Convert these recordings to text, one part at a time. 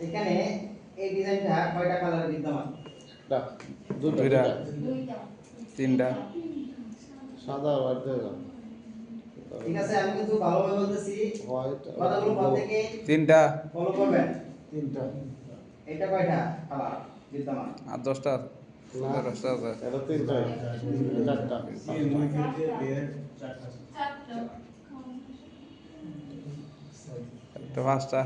এখানে এই ডিজাইনটা কয়টা কালার বিদ্যমান? দুইটা তিনটা সাদা আর দুইটা। ঠিক আছে, আমি কিন্তু ভালোভাবে বলতেছি, কথাগুলো প্রত্যেকে তিনটা ফলো করবেন। তিনটা। এটা কয়টা কালার বিদ্যমান? আর 10টা 10টা আছে এটা তিনটা। চারটা। একটা 5টা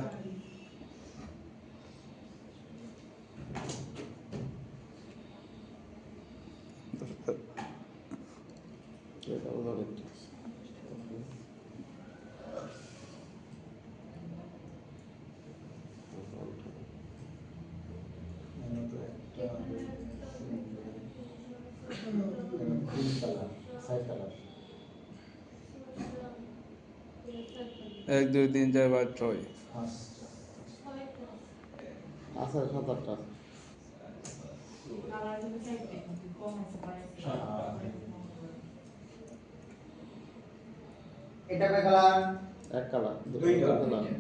এটা হলো একটা। এক দুই তিন চার পাঁচ ছয় আছে 7-8টা। এটা কয় কালার? এক কালার। দুইটা।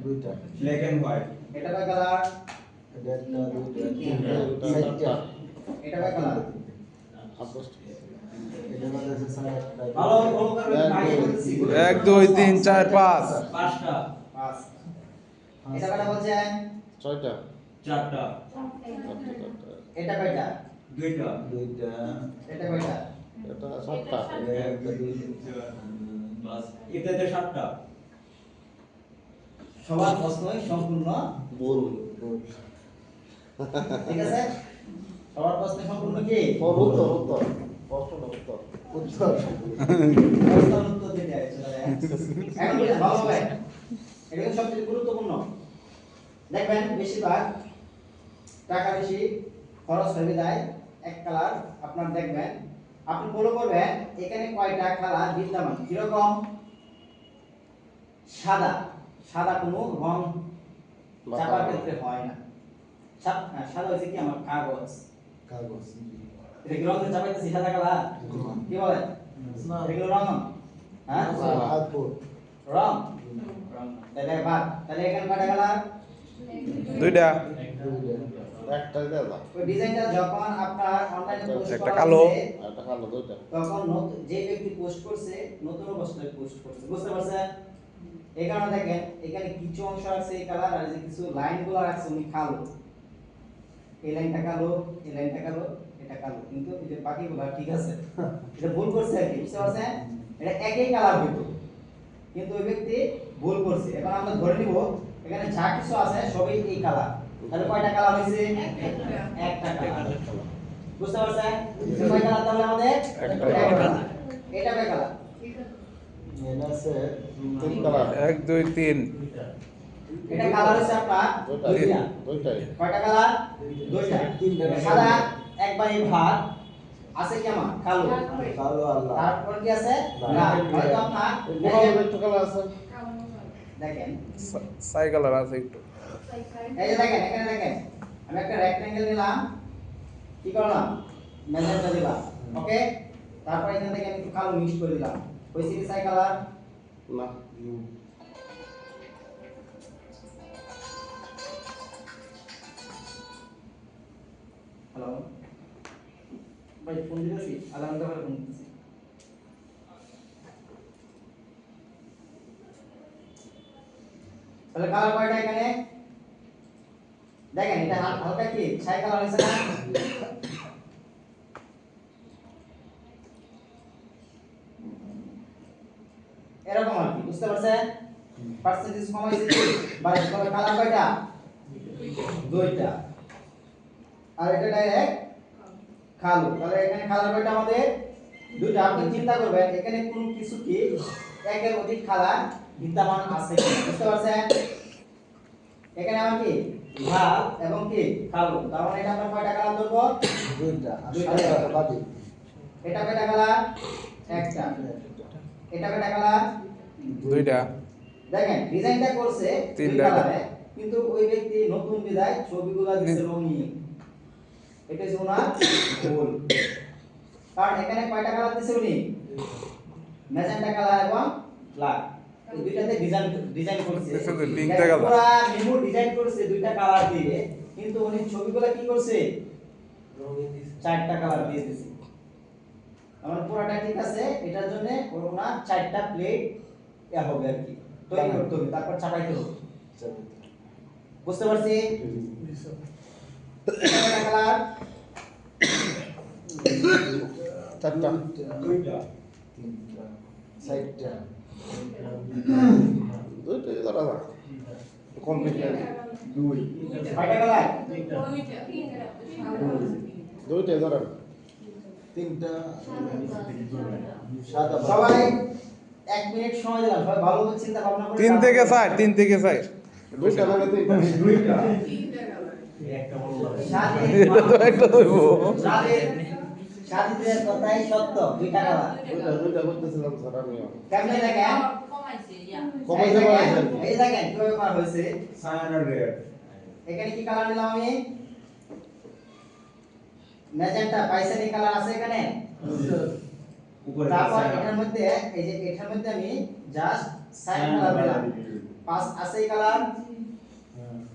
দুইটা। Black and white. এটা কয় কালার? এটা একটা, দুইটা, তিনটা, চারটা। এটা কয় কালার? 8-10টা। ভালো ফলো করবেন, আগে বলতেছি। 1 2 3 4 5 পাঁচটা। 5। এটা কয়টা বলছেন? 6টা। চারটা। এটা কয়টা? দুইটা। এটা কয়টা? এটা 7টা। এটাতে সাতটা। সবার প্রশ্নই সম্পূর্ণ ভুল। ঠিক আছে, সবার প্রশ্ন সম্পূর্ণ কি? উত্তর। প্রশ্ন উত্তর। প্রশ্নের উত্তর দিতে আসছে এখন বুঝলেন ভালোভাবে, এটা কিন্তু সবচেয়ে গুরুত্বপূর্ণ। দেখবেন বেশিরভাগ টাকা বেশি খরচ হয়ে যায় এক কালার। আপনার দেখবেন, আপনি ফলো করবেন এখানে কয়টা কালার বিদ্যমান। কিরকম? সাদা, সাদা কোনো রং চাপার ক্ষেত্রে হয় না। সাদা হচ্ছে কি আমার কাগজ, এটা কি রং দিয়ে চাপাইতেছি সাদা কালার? কি বলেন? এগুলো রং? হ্যাঁ, রং। তাহলে বাদ, তাহলে এখানে কয়টা কালার? দুইটা একটা দাদা। ওই ডিজাইনটা যখন আপনার অনলাইনে পোস্ট একটা করা কালো। হয়েছে, একটা কালো দুইটা। তখন যে ব্যক্তি পোস্ট করছে নতুন অবস্থায় পোস্ট করছে, বুঝতে পারছেন? এই কারণে দেখেন এখানে কিছু অংশ আছে এই কালার, আর যে কিছু লাইনগুলো আছে উনি কালো। এই লাইনটা কালো, এই লাইনটা কালো, এটা কালো, কিন্তু এই যে বাকিগুলো ঠিক আছে। এটা ভুল করছে আর কি, বুঝতে পারছেন? এটা একই কালার হইতো, কিন্তু ওই ব্যক্তি ভুল করছে। এখন আমরা ধরে নিব এখানে যা কিছু আছে সবই এই কালার। তাহলে কয়টা কালার হইছে? একটা কালার। বুঝতে পারছেন? কয় কালার তাহলে আমাদের? একটা কালার। এটা কয় কালার? এটা আছে তিন কালার। 1 2 3 এটা কালার হচ্ছে আপনার দুইটা। দুইটাই। কয়টা কালার? দুইটা। সাদা একবারে ভাগ আছে কি আমার? কালো। তারপর কি আছে? লাল। হয়তো আপনার একটু কালার আছে। দেখেন, সাই কালার আছে একটু এই যে দেখেন, এখানে দেখেন, আমি একটা রেক্টেঙ্গেল নিলাম, কি করলাম? ম্যাজেন্টা দিলাম, ওকে। তারপর এখান থেকে আমি একটু কালো মিক্স করে দিলাম, হইছে কি সাই কালার? না। হ্যালো ভাই, ফোন দিতেছি, আধা ঘন্টা পরে ফোন দিতেছি। তাহলে কালার কয়টা এখানে? দেখেন এটা হালকা কি ছাই কালার হইছে না? এরকম আর কি, বুঝতে পারছেন? পার্সেন্টেজ কমাইছে কি? বাড়াইছে। তবে কালার কয়টা? দুইটা। আর এটা ডাইরেক্ট কালো। তাহলে এখানে কালার কয়টা আমাদের? দুইটা। আপনি চিন্তা করবেন এখানে কোন কিছু কি একের অধিক কালার বিদ্যমান আছে কি? বুঝতে পারছেন? এখানে আমার কি লাল এবং কি কালো, তার মানে এটা আমরা কয়টা কালার ধরবো? দুইটা। দুইটা। বাদি। এটা কয়টা কালার? একটা। এটা কয়টা কালার? দুইটা দেখেন ডিজাইনটা করছে দুই তিনটা। কালারে, কিন্তু ওই ব্যক্তি নতুন বিদায় ছবিগুলো দিছে রঙিন। এটা হচ্ছে ওনার ভুল। কারণ এখানে কয়টা কালার দিছে উনি? ম্যাজেন্টা কালার এবং ব্ল্যাক। এই দুইটাতে ডিজাইন করছে দেখছেন তো, তিনটা colour। পুরা মেমো ডিজাইন করছে দুইটা কালার দিয়ে, কিন্তু উনি ছবিগুলো কি করছে চারটা কালার দিয়ে দিয়েছে। আমার পুরাটা ঠিক আছে, এটার জন্য ওনার চারটা প্লেট হবে আর কি তৈরি করতে হবে, তারপর চাপাইতে হবে। বুঝতে পারছি? কয়টা কালার? চারটা, দুইটা, তিনটা, চারটা, দুইটা ধরা যাক। কমপ্লিট দুই, কয়টা কালার? দুইটা ধরেন, তিনটা, সাদা, সবাই 1 মিনিট সময় দিলাম, সবাই ভালোভাবে চিন্তা ভাবনা করে 3 থেকে 4, 3 থেকে 4। দুইটা ধরে তিনটা, দুইটা, এটা তো একটা হইব। সাজিদের কথাই সত্য, দুইটা কালার। দুইটা করতেছিলাম স্যার আমিও। কেমনে দেখেন? কমাইতে পারছেন? এই দেখেন কিভাবে করা হয়েছে। সায়ান আর রেড, এখানে কি কালার নিলাম আমি? ম্যাজেন্টা পাইসেনি কালার আছে এখানে। উপরে তারপর সায়ান, এটার মধ্যে এই যে এটার মধ্যে আমি জাস্ট সাইন কালার দিলাম। পাঁচ আছে এই কালার।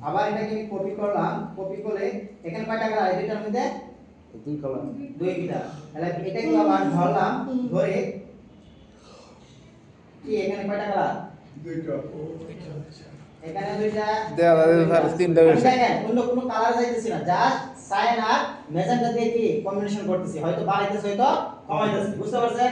আবার এটাকে আমি কপি করলাম, কপি করে এখানে কয়টা কালার? এই দুইটার মধ্যে দুই কালার, দুইটা। তাহলে এটাকে আবার ধরলাম, ধরে কি এখানে কয়টা কালার? দুইটা, এখানে দুইটা। দেয়া স্যার 3টা আমি বেশি। দেখেন অন্য কোনো কালার যাইতেছি না, জাস্ট সাইন আর ম্যাজেন্টা দিয়ে কি কম্বিনেশন করতেছি, হয়তো বাড়াইতেছি হয়তো কমাইতেছি। বুঝতে পারছেন?